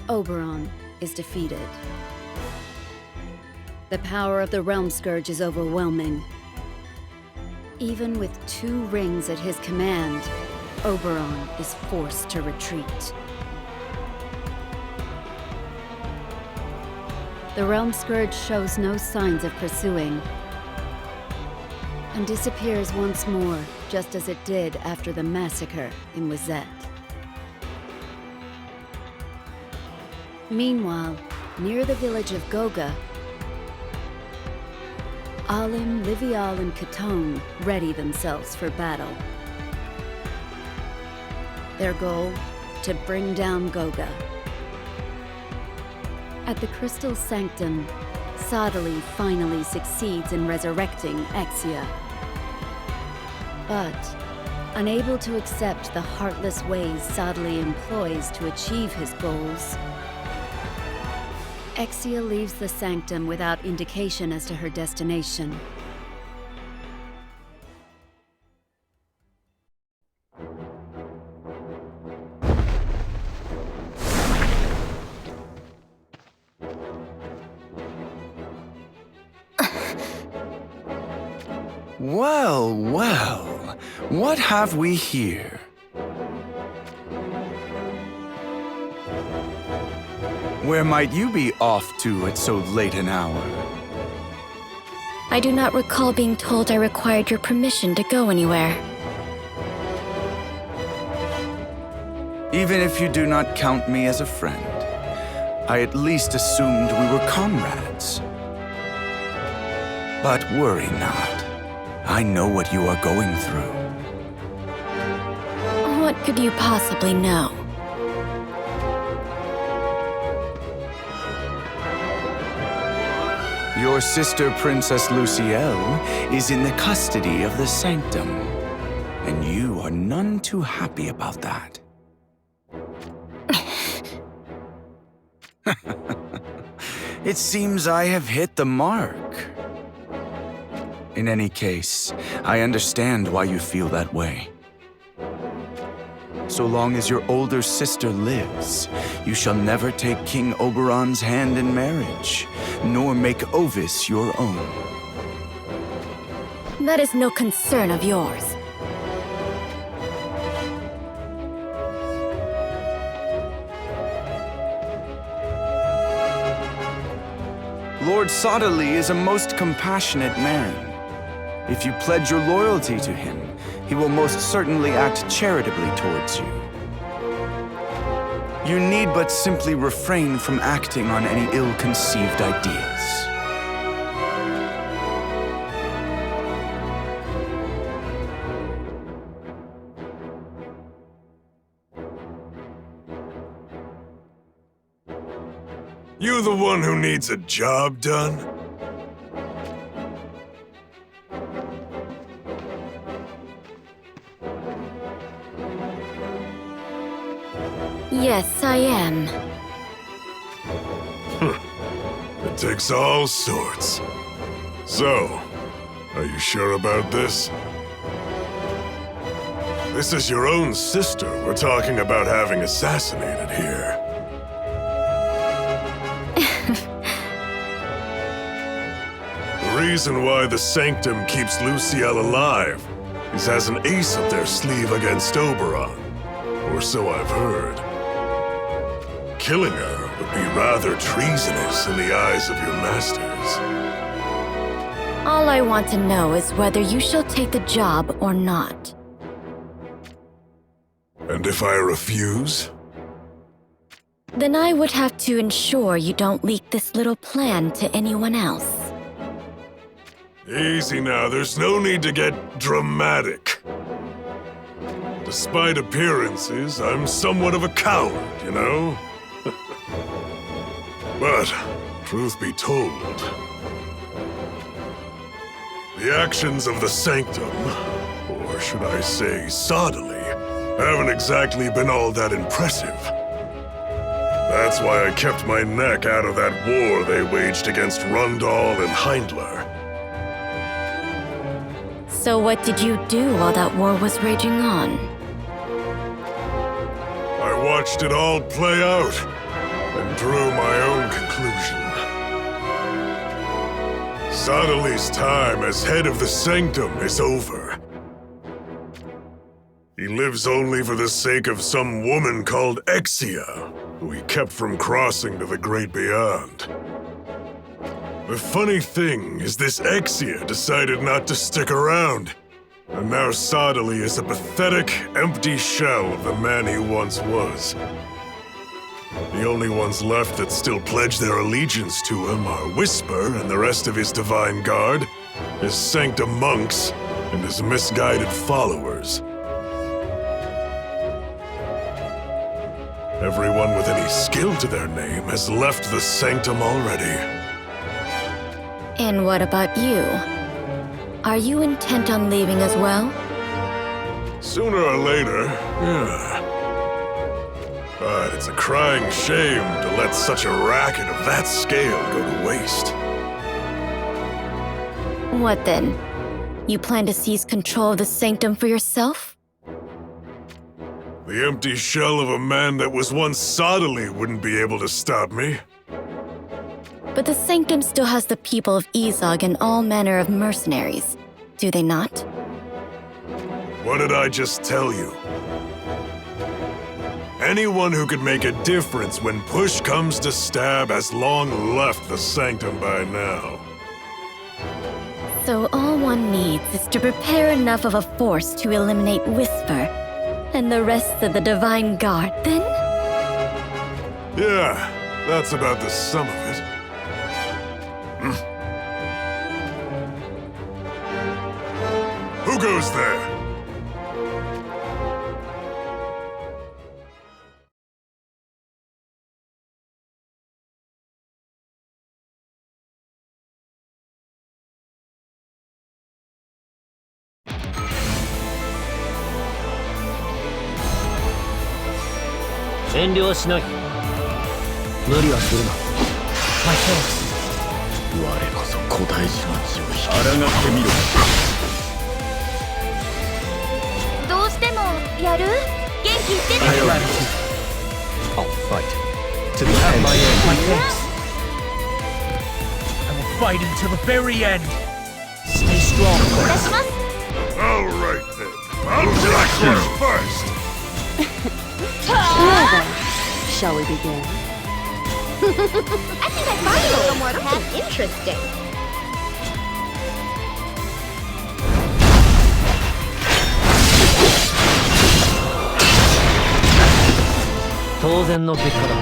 Oberon is defeated. The power of the Realm Scourge is overwhelming. Even with 2 rings at his command, Oberon is forced to retreat. The Realm Scourge shows no signs of pursuing, and disappears once more, just as it did after the massacre in Wizette. Meanwhile, near the village of Goga, Alim, Livial, and Katone ready themselves for battle. Their goal? To bring down Goga. At the Crystal Sanctum, Sadali finally succeeds in resurrecting Exia. But, unable to accept the heartless ways Sadali employs to achieve his goals, Exia leaves the Sanctum without indication as to her destination. Well, well, what have we here? Where might you be off to at so late an hour? I do not recall being told I required your permission to go anywhere. Even if you do not count me as a friend, I at least assumed we were comrades. But worry not. I know what you are going through. What could you possibly know? Your sister, Princess Lucielle, is in the custody of the Sanctum, and you are none too happy about that. It seems I have hit the mark. In any case, I understand why you feel that way. So long as your older sister lives, you shall never take King Oberon's hand in marriage, nor make Ovis your own. That is no concern of yours. Lord Sadali is a most compassionate man. If you pledge your loyalty to him, he will most certainly act charitably towards you. You need but simply refrain from acting on any ill-conceived ideas. You the one who needs a job done? Yes, I am. It takes all sorts. So, are you sure about this? This is your own sister we're talking about having assassinated here. The reason why the Sanctum keeps Lucielle alive is as an ace up their sleeve against Oberon, or so I've heard. Killing her would be rather treasonous in the eyes of your masters. All I want to know is whether you shall take the job or not. And if I refuse? Then I would have to ensure you don't leak this little plan to anyone else. Easy now, there's no need to get dramatic. Despite appearances, I'm somewhat of a coward, you know? But, truth be told, the actions of the Sanctum, or should I say Sadali, haven't exactly been all that impressive. That's why I kept my neck out of that war they waged against Rundal and Heindler. So what did you do while that war was raging on? I watched it all play out and drew my own conclusion. Sadali's time as head of the Sanctum is over. He lives only for the sake of some woman called Exia, who he kept from crossing to the great beyond. The funny thing is this Exia decided not to stick around, and now Sadali is a pathetic, empty shell of the man he once was. The only ones left that still pledge their allegiance to him are Whisper and the rest of his Divine Guard, his Sanctum monks, and his misguided followers. Everyone with any skill to their name has left the Sanctum already. And what about you? Are you intent on leaving as well? Sooner or later, yeah. But it's a crying shame to let such a racket of that scale go to waste. What then? You plan to seize control of the Sanctum for yourself? The empty shell of a man that was once Sadali wouldn't be able to stop me. But the Sanctum still has the people of Izog and all manner of mercenaries, do they not? What did I just tell you? Anyone who could make a difference when push comes to stab has long left the Sanctum by now. So all one needs is to prepare enough of a force to eliminate Whisper and the rest of the Divine Guard, then? Yeah, that's about the sum of it. Who goes there? I'll fight to the end. My thanks. I will fight until the very end. Stay strong. All right then. I'll attack you first. Now then, shall we begin? I think I'd find a little more something interesting. 当然の結果だ。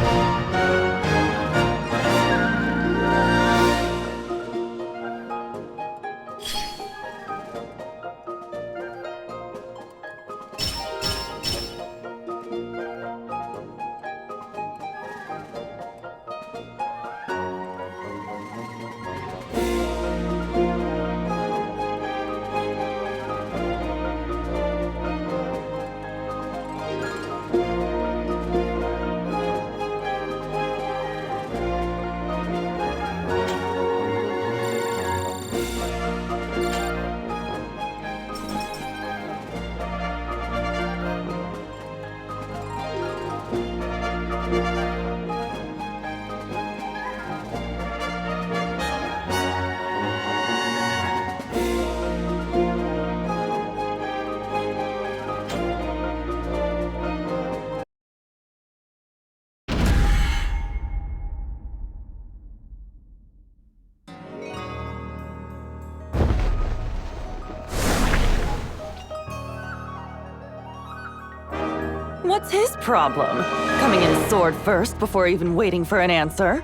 What's his problem? Coming in sword first before even waiting for an answer?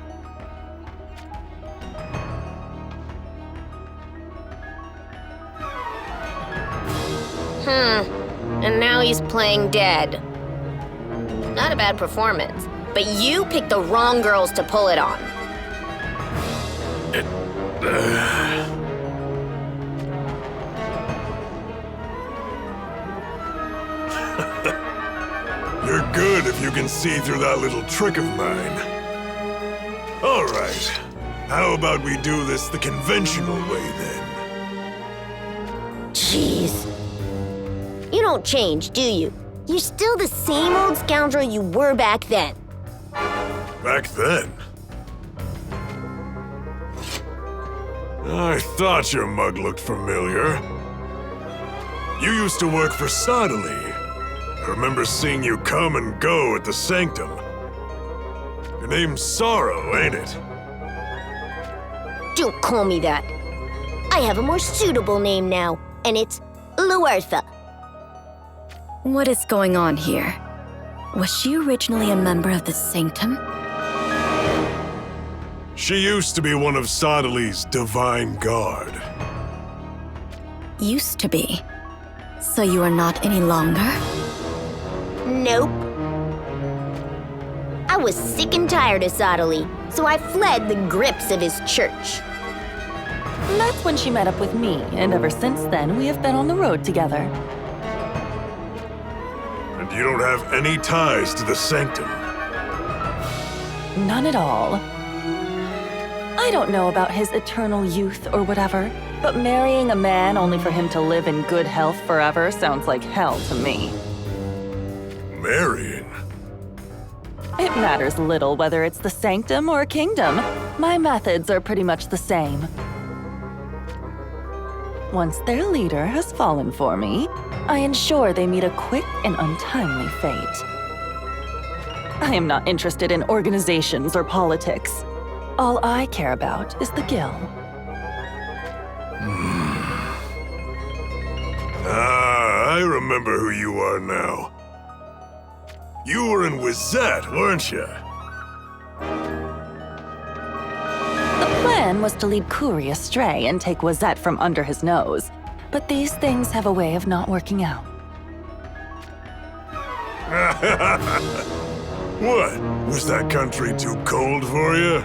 And now he's playing dead. Not a bad performance, but you picked the wrong girls to pull it on. You're good if you can see through that little trick of mine. All right. How about we do this the conventional way, then? Jeez. You don't change, do you? You're still the same old scoundrel you were back then. Back then? I thought your mug looked familiar. You used to work for Sodali. I remember seeing you come and go at the Sanctum. Your name's Sorrow, ain't it? Don't call me that. I have a more suitable name now, and it's Luartha. What is going on here? Was she originally a member of the Sanctum? She used to be one of Sodali's Divine Guard. Used to be. So you are not any longer? Nope. I was sick and tired of Sodali, so I fled the grips of his church. That's when she met up with me, and ever since then, we have been on the road together. And you don't have any ties to the Sanctum. None at all. I don't know about his eternal youth or whatever, but marrying a man only for him to live in good health forever sounds like hell to me. Marrying? It matters little whether it's the Sanctum or a kingdom. My methods are pretty much the same. Once their leader has fallen for me, I ensure they meet a quick and untimely fate. I am not interested in organizations or politics. All I care about is the Guild. Ah, I remember who you are now. You were in Wizette, weren't you? The plan was to lead Kuri astray and take Wazette from under his nose. But these things have a way of not working out. What? Was that country too cold for you?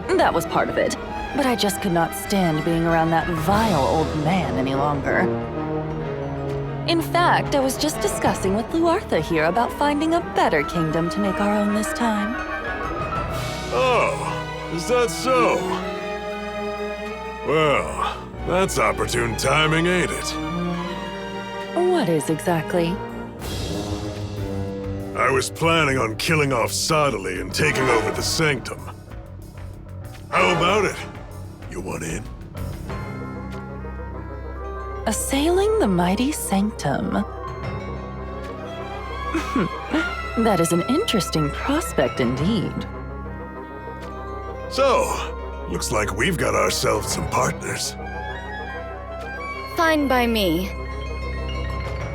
That was part of it. But I just could not stand being around that vile old man any longer. In fact, I was just discussing with Luartha here about finding a better kingdom to make our own this time. Oh, is that so? Well, that's opportune timing, ain't it? What is exactly? I was planning on killing off Sodali and taking over the Sanctum. How about it? You want in? Assailing the mighty Sanctum. That is an interesting prospect indeed. So, looks like we've got ourselves some partners. Fine by me.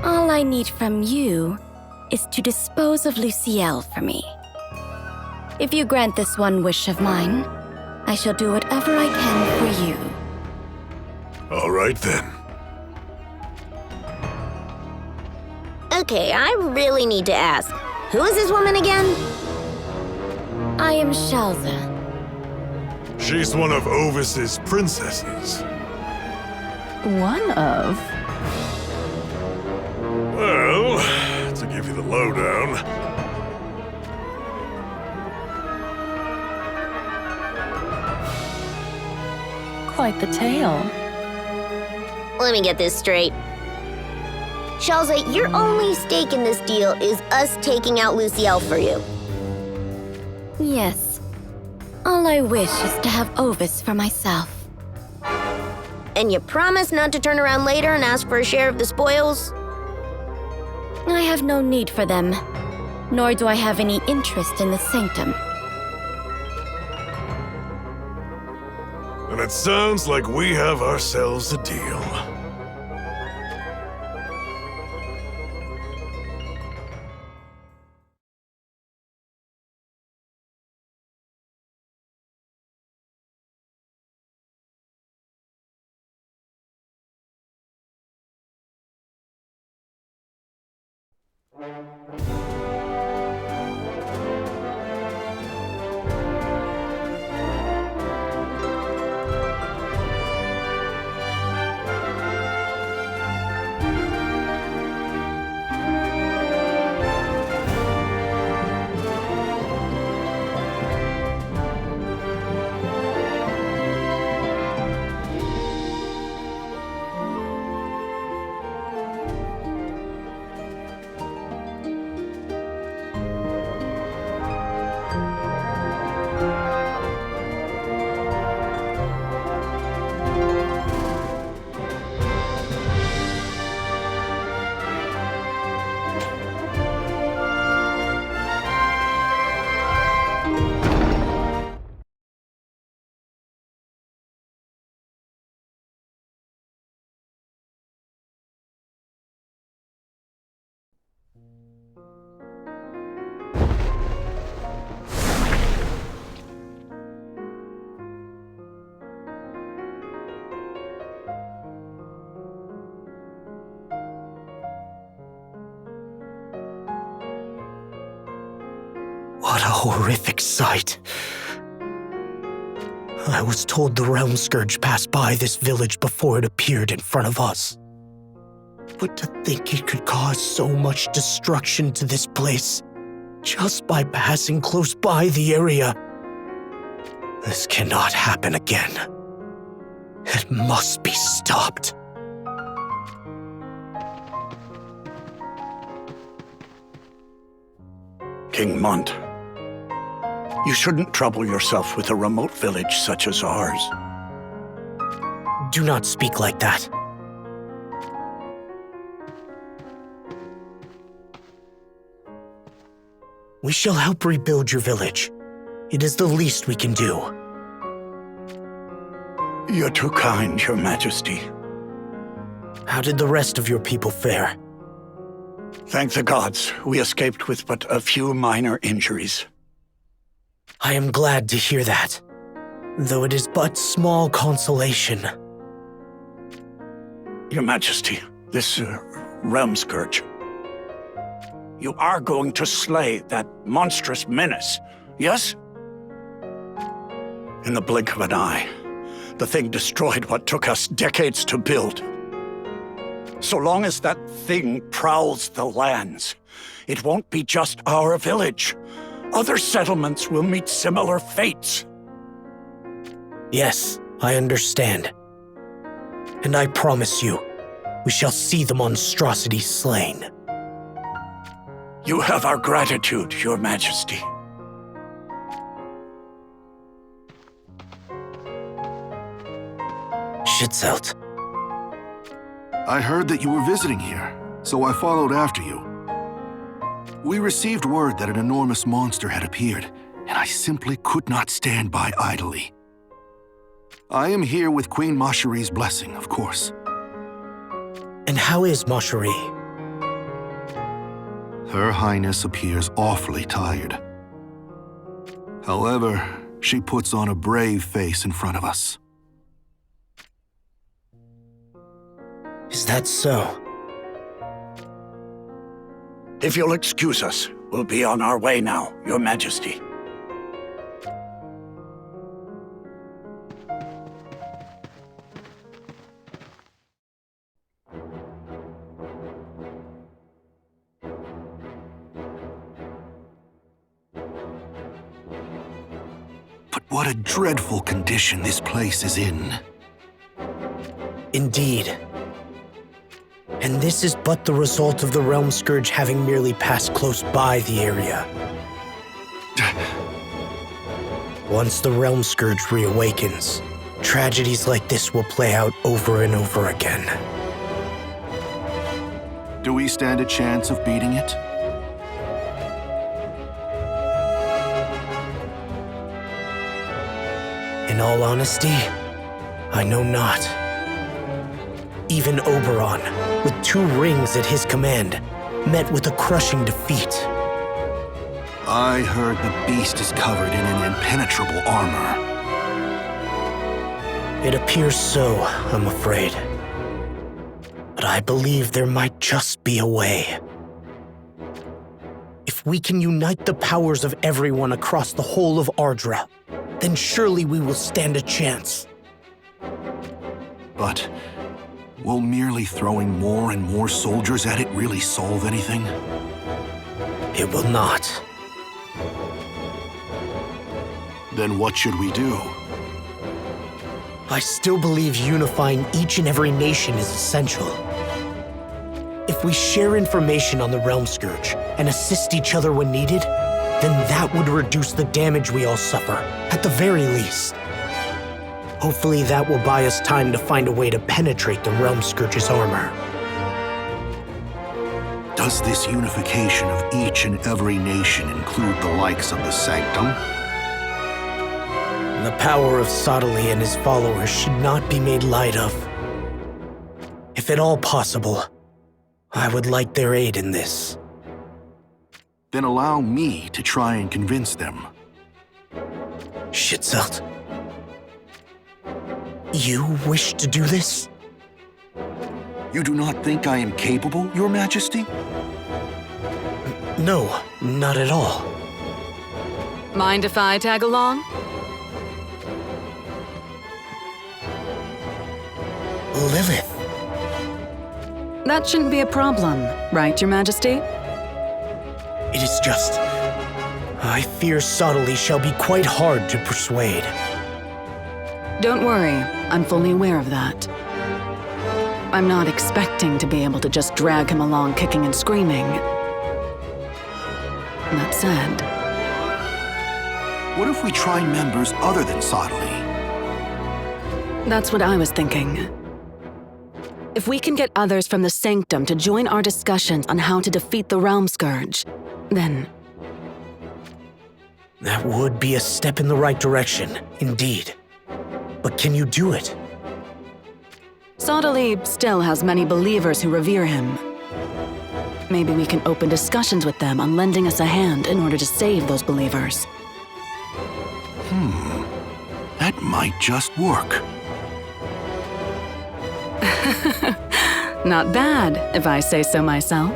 All I need from you is to dispose of Luciel for me. If you grant this one wish of mine, I shall do whatever I can for you. All right then. Okay, I really need to ask. Who is this woman again? I am Shalza. She's one of Ovis's princesses. One of? Well, to give you the lowdown, Quite the tale. Let me get this straight. Shalza, your only stake in this deal is us taking out Luciel for you. Yes. All I wish is to have Ovis for myself. And you promise not to turn around later and ask for a share of the spoils? I have no need for them, nor do I have any interest in the Sanctum. and it sounds like we have ourselves a deal. What a horrific sight. I was told the Realm Scourge passed by this village before it appeared in front of us. But to think it could cause so much destruction to this place just by passing close by the area. This cannot happen again. It must be stopped. King Mont, you shouldn't trouble yourself with a remote village such as ours. Do not speak like that. We shall help rebuild your village. It is the least we can do. You're too kind, Your Majesty. How did the rest of your people fare? Thank the gods, we escaped with but a few minor injuries. I am glad to hear that, though it is but small consolation. Your Majesty, this Realm Scourge. You are going to slay that monstrous menace, yes? In the blink of an eye, the thing destroyed what took us decades to build. So long as that thing prowls the lands, it won't be just our village. Other settlements will meet similar fates. Yes, I understand. And I promise you, we shall see the monstrosity slain. You have our gratitude, Your Majesty. Schitzelt. I heard that you were visiting here, so I followed after you. We received word that an enormous monster had appeared, and I simply could not stand by idly. I am here with Queen Masheri's blessing, of course. And how is Masheri? Her Highness appears awfully tired. However, she puts on a brave face in front of us. Is that so? If you'll excuse us, we'll be on our way now, Your Majesty. But what a dreadful condition this place is in. Indeed. And this is but the result of the Realm Scourge having merely passed close by the area. Once the Realm Scourge reawakens, tragedies like this will play out over and over again. Do we stand a chance of beating it? In all honesty, I know not. Even Oberon, with 2 rings at his command, met with a crushing defeat. I heard the beast is covered in an impenetrable armor. It appears so, I'm afraid. But I believe there might just be a way. If we can unite the powers of everyone across the whole of Ardra, then surely we will stand a chance. But will merely throwing more and more soldiers at it really solve anything? It will not. Then what should we do? I still believe unifying each and every nation is essential. If we share information on the Realm Scourge and assist each other when needed, then that would reduce the damage we all suffer, at the very least. Hopefully that will buy us time to find a way to penetrate the Realm Scourge's armor. Does this unification of each and every nation include the likes of the Sanctum? The power of Sodali and his followers should not be made light of. If at all possible, I would like their aid in this. Then allow me to try and convince them. Schitzelt. You wish to do this? You do not think I am capable, Your Majesty? No, not at all. Mind if I tag along? Lilith. That shouldn't be a problem, right, Your Majesty? It is just... I fear subtly shall be quite hard to persuade. Don't worry, I'm fully aware of that. I'm not expecting to be able to just drag him along kicking and screaming. That said... What if we try members other than Sottily? That's what I was thinking. If we can get others from the Sanctum to join our discussions on how to defeat the Realm Scourge, then... That would be a step in the right direction, indeed. But can you do it? Sottily still has many believers who revere him. Maybe we can open discussions with them on lending us a hand in order to save those believers. That might just work. Not bad, if I say so myself.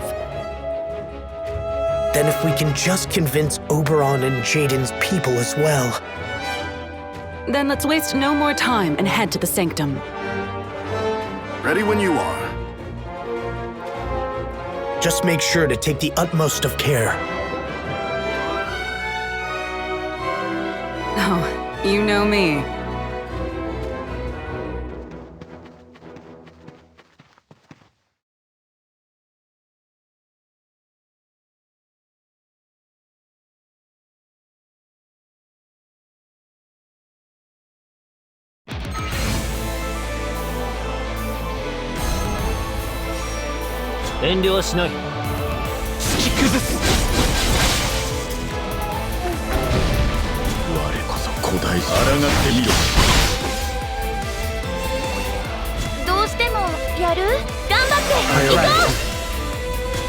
Then if we can just convince Oberon and Jaden's people as well. Then let's waste no more time and head to the Sanctum. Ready when you are. Just make sure to take the utmost of care. Oh, you know me.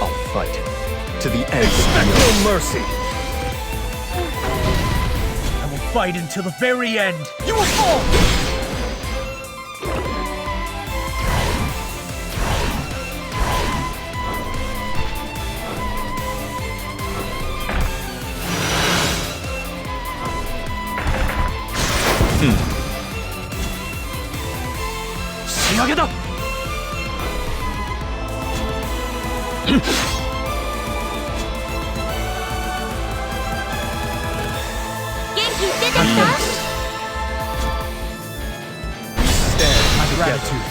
I'll fight to the end. Expect no mercy! I will fight until the very end! You will fall! My gratitude.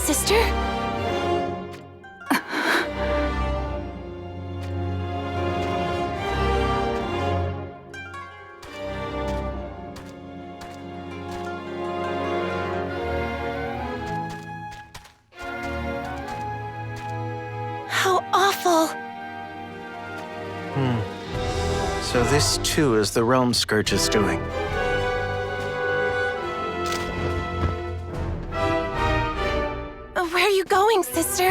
sister? How awful! So this too is the Realm Scourge's doing. Where are you going, sister?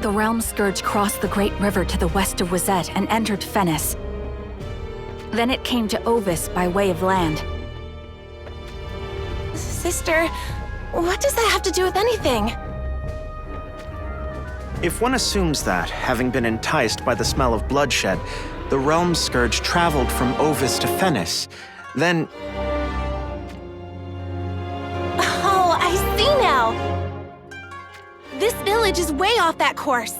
The Realm Scourge crossed the Great River to the west of Wizette and entered Fennis. Then it came to Ovis by way of land. Sister, what does that have to do with anything? If one assumes that, having been enticed by the smell of bloodshed, the Realm Scourge traveled from Ovis to Fennis, then Oh, I see now! This village is way off that course.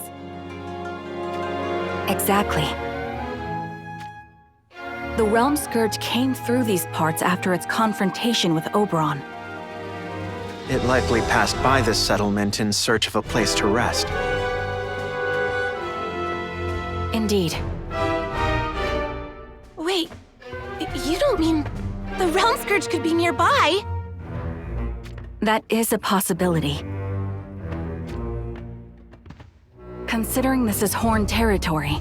Exactly. The Realm Scourge came through these parts after its confrontation with Oberon. it likely passed by this settlement in search of a place to rest. Indeed. Wait, you don't mean the Realm Scourge could be nearby? That is a possibility. Considering this is Horn territory,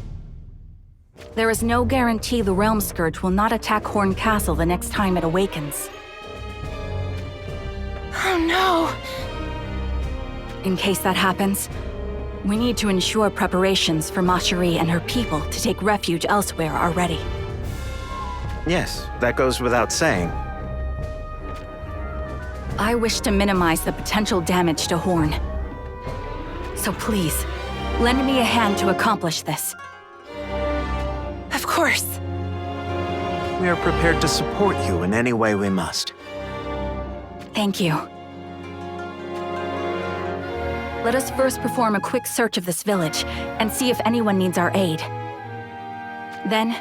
there is no guarantee the Realm Scourge will not attack Horn Castle the next time it awakens. Oh no! In case that happens, we need to ensure preparations for Ma Cherie and her people to take refuge elsewhere are ready. Yes, that goes without saying. I wish to minimize the potential damage to Horn. So please, lend me a hand to accomplish this. Of course. We are prepared to support you in any way we must. Thank you. Let us first perform a quick search of this village and see if anyone needs our aid. Then,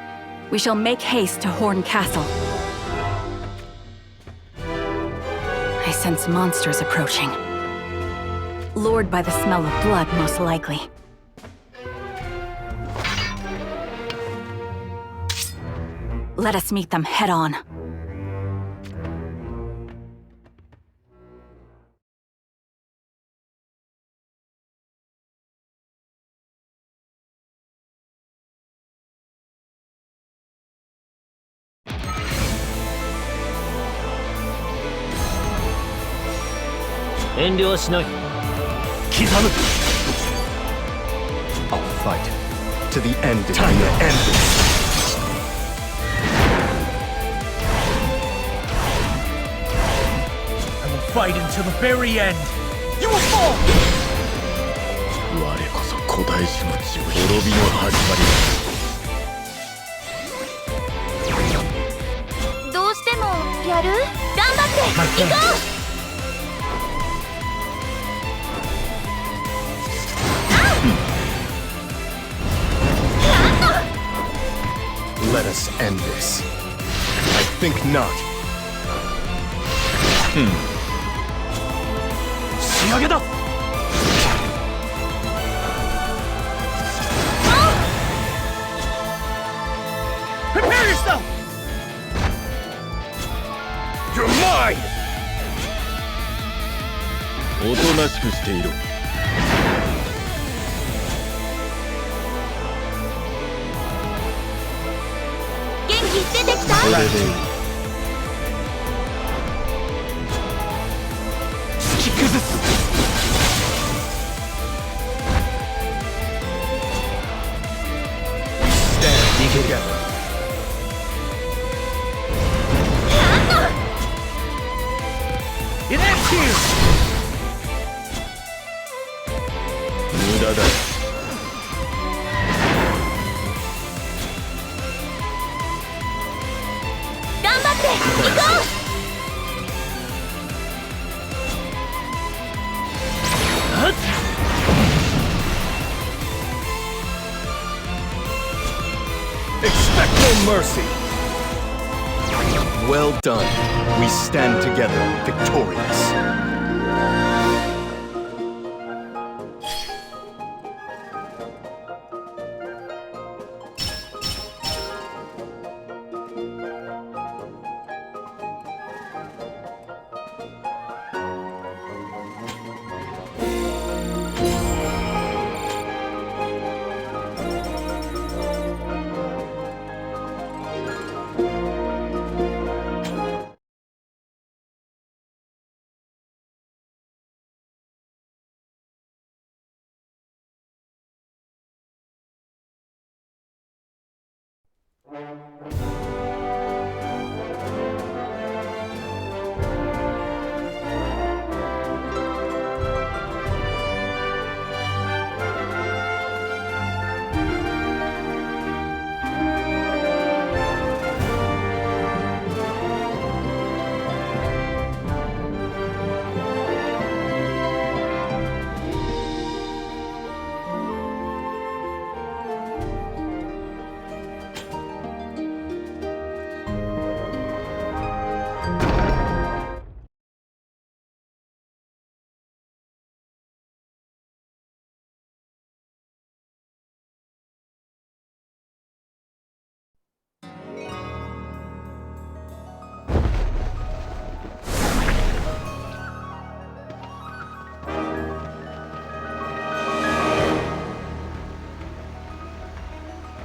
we shall make haste to Horn Castle. I sense monsters approaching. Lured by the smell of blood, most likely. Let us meet them head on. I'll fight to the end. Time to end this. I will fight until the very end. You will fall. 我こそ古代史の地滅びの始まりだ。どうしてもやる？頑張って行こう。 Let us end this. I think not. 仕上げだ。Prepare yourself. You're mine! おとなしくしていろ。出てきた？それでいい。突き崩す。Stand together. It ends here. 無駄だ。 行こう！ mercy. Well done. We stand together, victorious.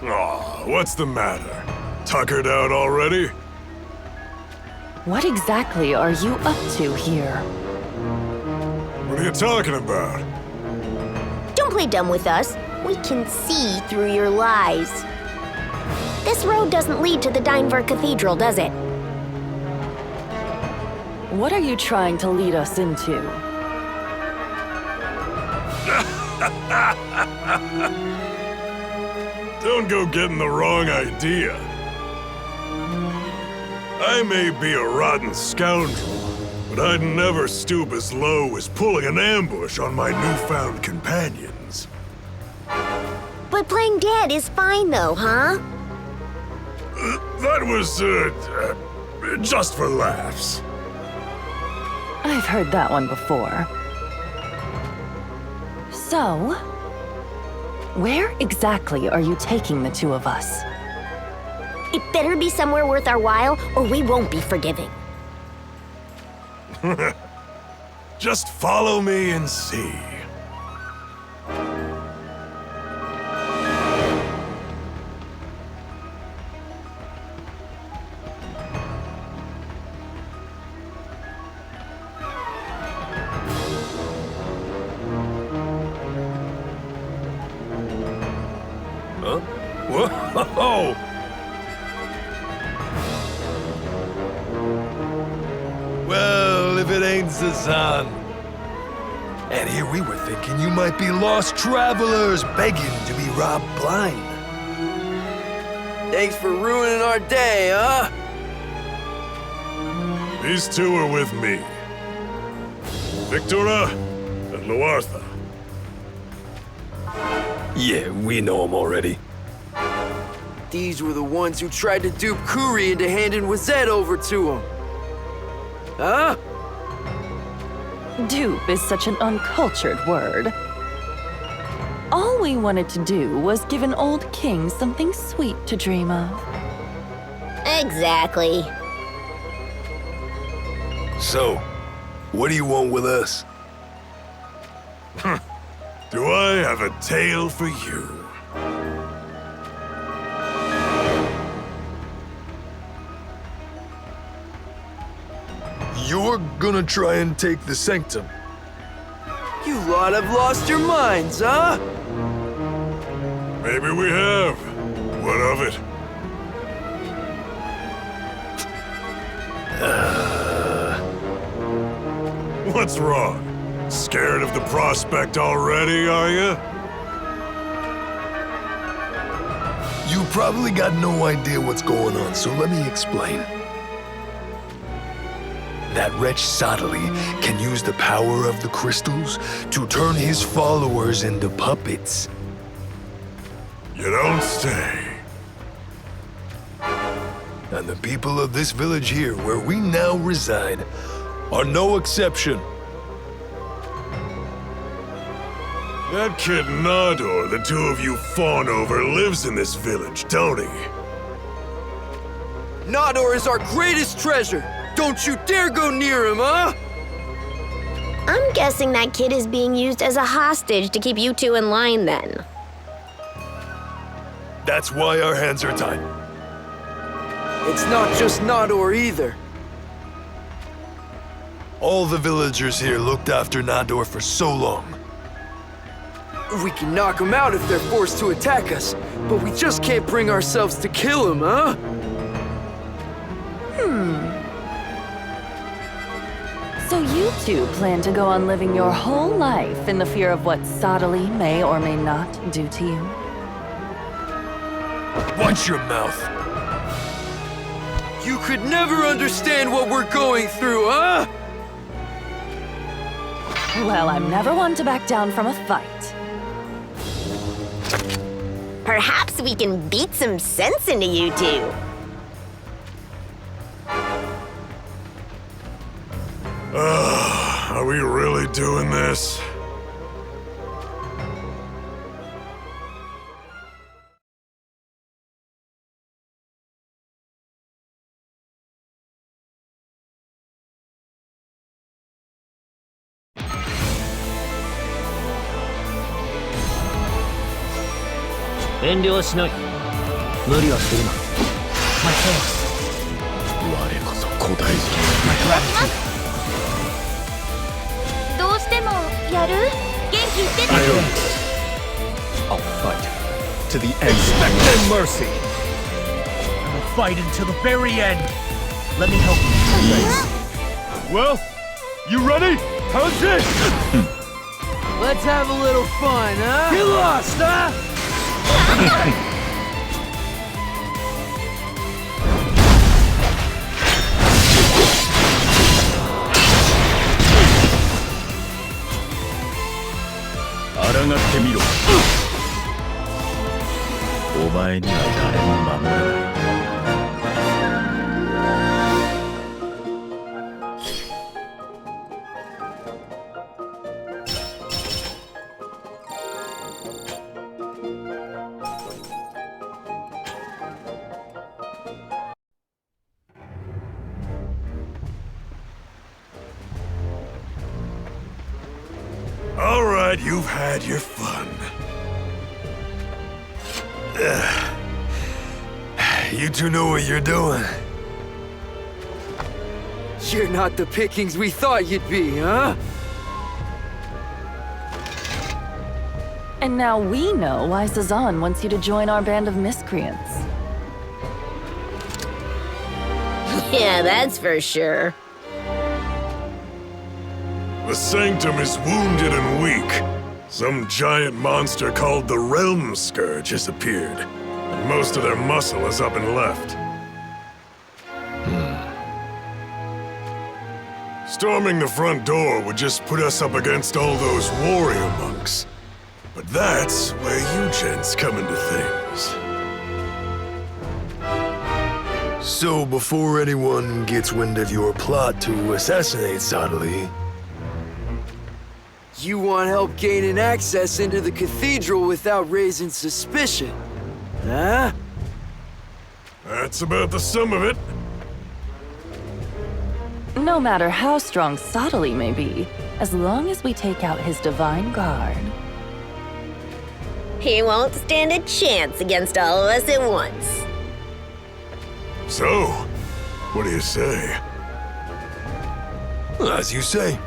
Aw, what's the matter? Tuckered out already? What exactly are you up to here? What are you talking about? Don't play dumb with us. We can see through your lies. This road doesn't lead to the Denver Cathedral, does it? What are you trying to lead us into? Don't go getting the wrong idea. I may be a rotten scoundrel, but I'd never stoop as low as pulling an ambush on my newfound companions. But playing dead is fine though, huh? That was, just for laughs. I've heard that one before. So, where exactly are you taking the two of us? It better be somewhere worth our while, or we won't be forgiving. Just follow me and see. Huh? Whoa! Well, if it ain't Zazan. And here we were thinking you might be lost travelers begging to be robbed blind. Thanks for ruining our day, huh? These two are with me. Victora and Luartha. Yeah, we know him already. These were the ones who tried to dupe Kuri into handing Wazette over to him. Huh? Dupe is such an uncultured word. All we wanted to do was give an old king something sweet to dream of. Exactly. So, what do you want with us? Do I have a tale for you? You're gonna try and take the sanctum. You lot have lost your minds, huh? Maybe we have. What of it? What's wrong? Scared of the prospect already, are you? You probably got no idea what's going on, so let me explain. That wretch Sadali can use the power of the crystals to turn his followers into puppets. You don't say. And the people of this village here, where we now reside, are no exception. That kid Nador the two of you fawn over lives in this village, don't he? Nador is our greatest treasure! Don't you dare go near him, huh? I'm guessing that kid is being used as a hostage to keep you two in line then. That's why our hands are tied. It's not just Nador either. All the villagers here looked after Nador for so long. We can knock him out if they're forced to attack us, but we just can't bring ourselves to kill him, huh? So you two plan to go on living your whole life in the fear of what Sodali may or may not do to you? Watch your mouth. You could never understand what we're going through, huh? Well, I'm never one to back down from a fight. Perhaps we can beat some sense into you two. Are we really doing this? I'll fight to the end. Expect no mercy. I will fight until the very end. Let me help you. Well, you ready? How's this? Let's have a little fun, huh? Get lost, huh? All right, you've had your fun. You two know what you're doing. You're not the pickings we thought you'd be, huh? And now we know why Cezanne wants you to join our band of miscreants. Yeah, that's for sure. The Sanctum is wounded and weak. Some giant monster called the Realm Scourge has appeared, and most of their muscle is up and left. Storming the front door would just put us up against all those warrior monks. But that's where you gents come into things. So before anyone gets wind of your plot to assassinate Sodali, You want help gaining access into the cathedral without raising suspicion, huh? That's about the sum of it. No matter how strong Sodali may be, as long as we take out his divine guard. He won't stand a chance against all of us at once. So, what do you say? as you say,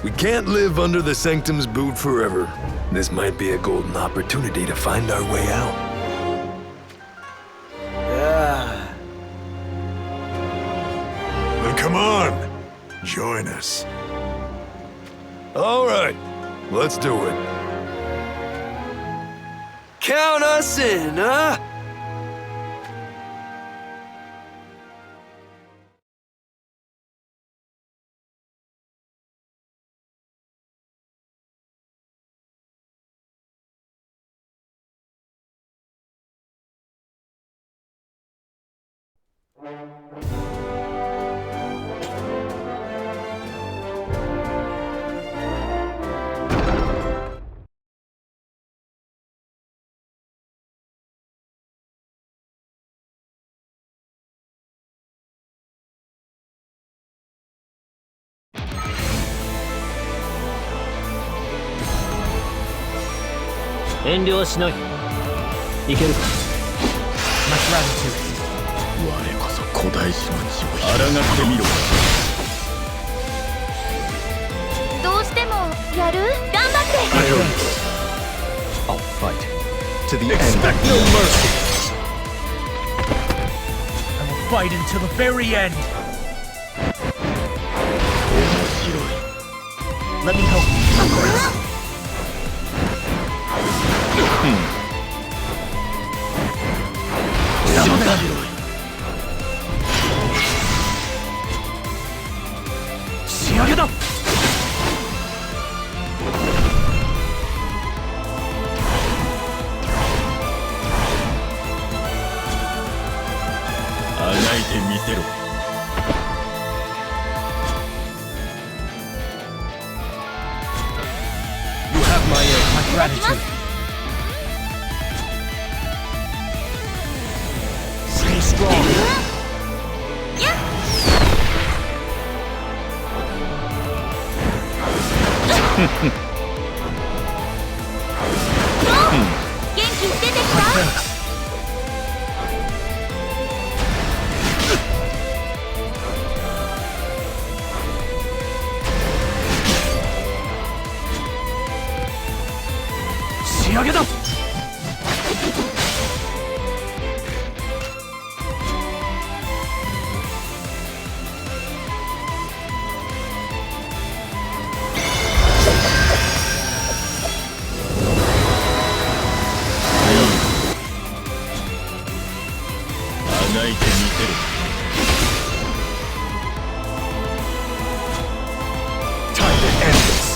we can't live under the Sanctum's boot forever. This might be a golden opportunity to find our way out. Then come on, join us. All right, let's do it. Count us in, huh? 遠慮はしない。いけるか。我こそ古代史の血を抗ってみろ。どうしてもやる？頑張って。I'll fight to the end. Expect no mercy. I will fight until the very end. Let me help you. You have my gratitude. Stay strong. Time to end this.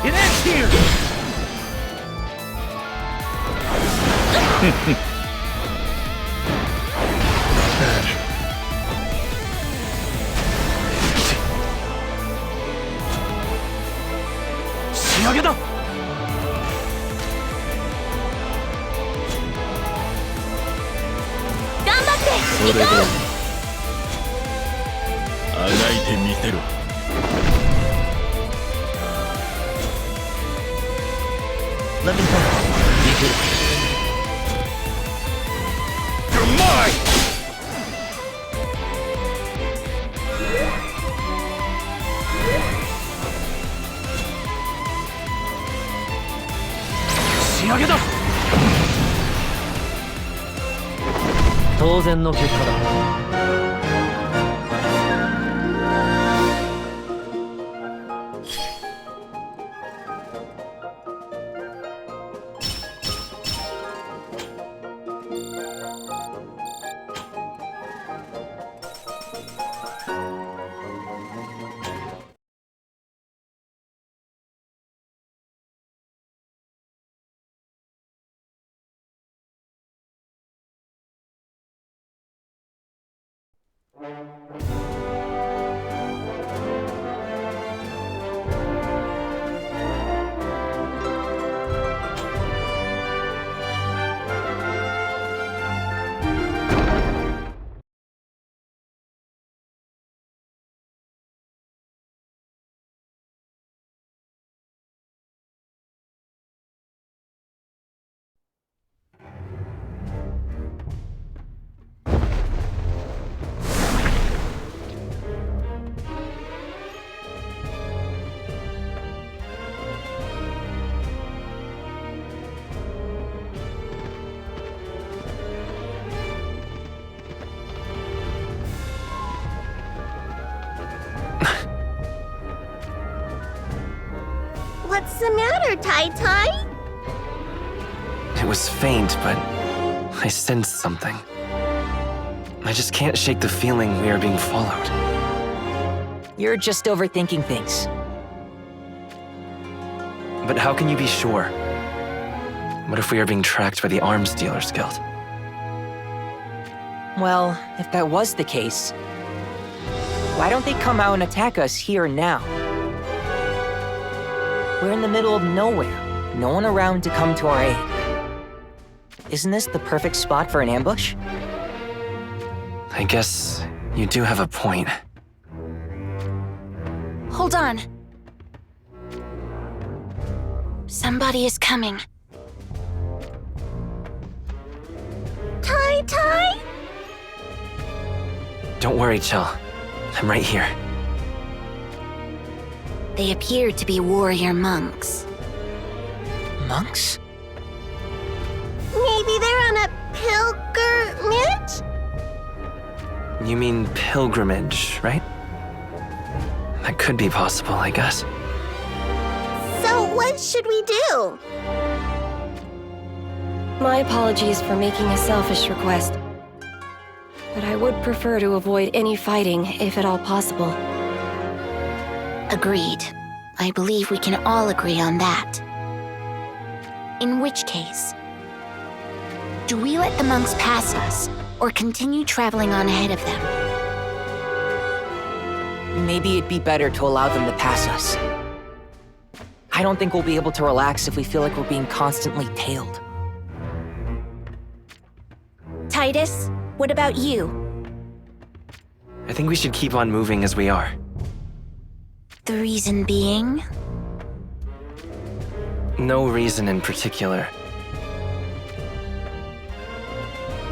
It ends here. Let me go. You're mine! Shiageda! 当然の結果だ。What's the matter, Tai Tai? It was faint, but I sensed something. I just can't shake the feeling we are being followed. You're just overthinking things. But how can you be sure? What if we are being tracked by the Arms Dealers Guild? Well, if that was the case, why don't they come out and attack us here and now? We're in the middle of nowhere, no one around to come to our aid. Isn't this the perfect spot for an ambush? I guess you do have a point. Hold on. Somebody is coming. Tai! Don't worry, Chell. I'm right here. They appear to be warrior monks. Monks? Maybe they're on a pilgrimage? You mean pilgrimage, right? That could be possible, I guess. So what should we do? My apologies for making a selfish request, but I would prefer to avoid any fighting, if at all possible. Agreed. I believe we can all agree on that. In which case, do we let the monks pass us, or continue traveling on ahead of them? Maybe it'd be better to allow them to pass us. I don't think we'll be able to relax if we feel like we're being constantly tailed. Titus, what about you? I think we should keep on moving as we are. The reason being? No reason in particular.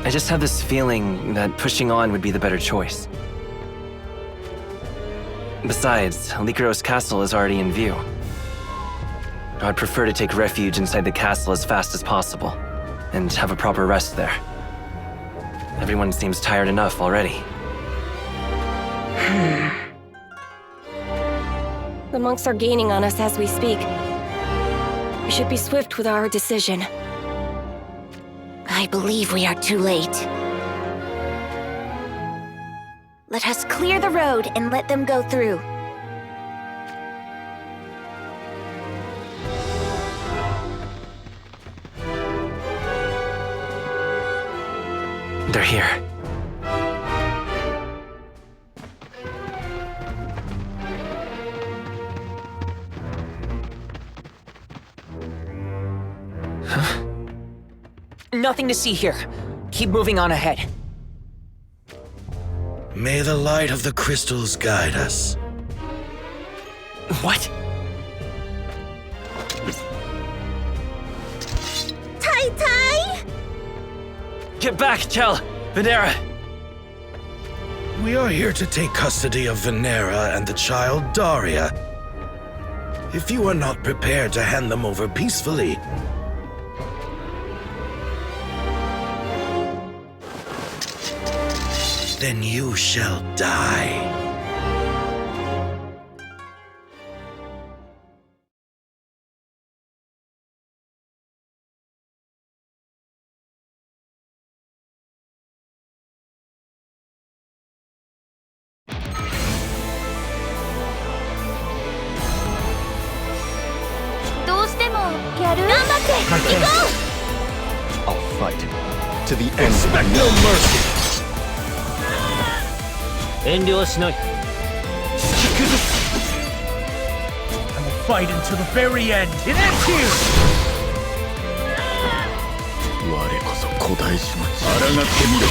I just have this feeling that pushing on would be the better choice. Besides, Lycaros Castle is already in view. I'd prefer to take refuge inside the castle as fast as possible, and have a proper rest there. Everyone seems tired enough already. The monks are gaining on us as we speak. We should be swift with our decision. I believe we are too late. Let us clear the road and let them go through. They're here. Nothing to see here. Keep moving on ahead. May the light of the crystals guide us. What? Tai! Get back, Chell! Venera! We are here to take custody of Venera and the child Daria. If you are not prepared to hand them over peacefully, then you shall die. I'll fight to the end. Expect no mercy. 遠慮はしない I will fight until the very end. It ends here. 我こそ古代史の抗ってみろ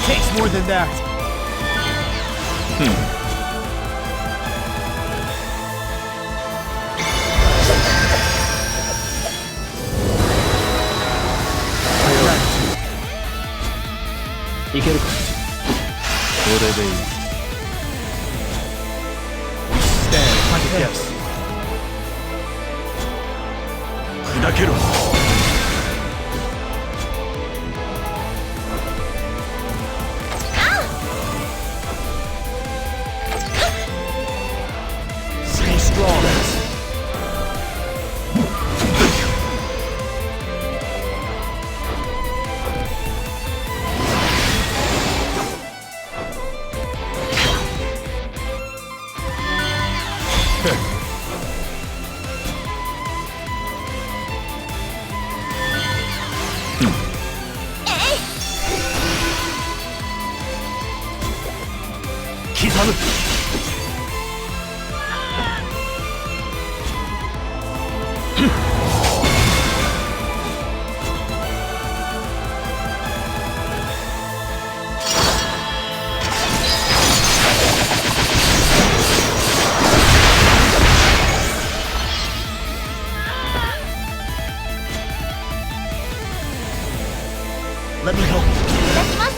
Takes more than that. We stand Yes. 砕けろ Gratitude! Let me help you. いただきます。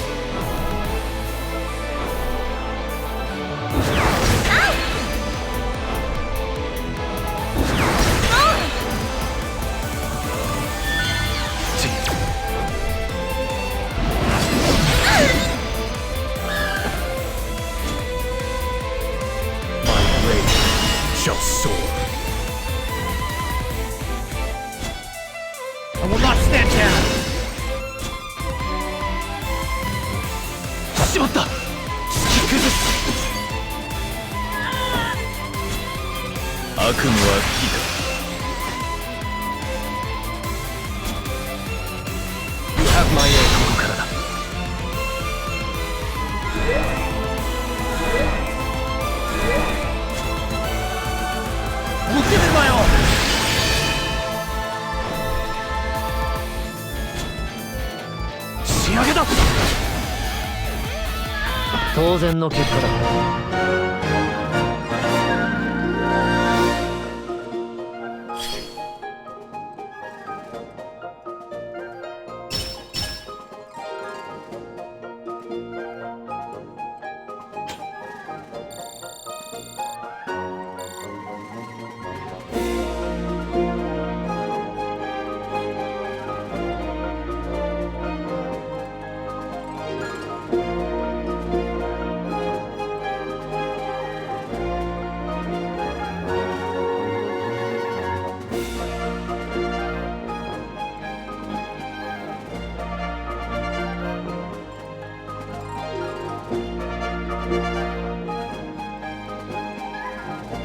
Shall soar. I will not stand down. しまった。突き崩す。悪夢は好きか。You have my aid. ここからだ。見てみるわよ。仕上げだ。当然の結果だ。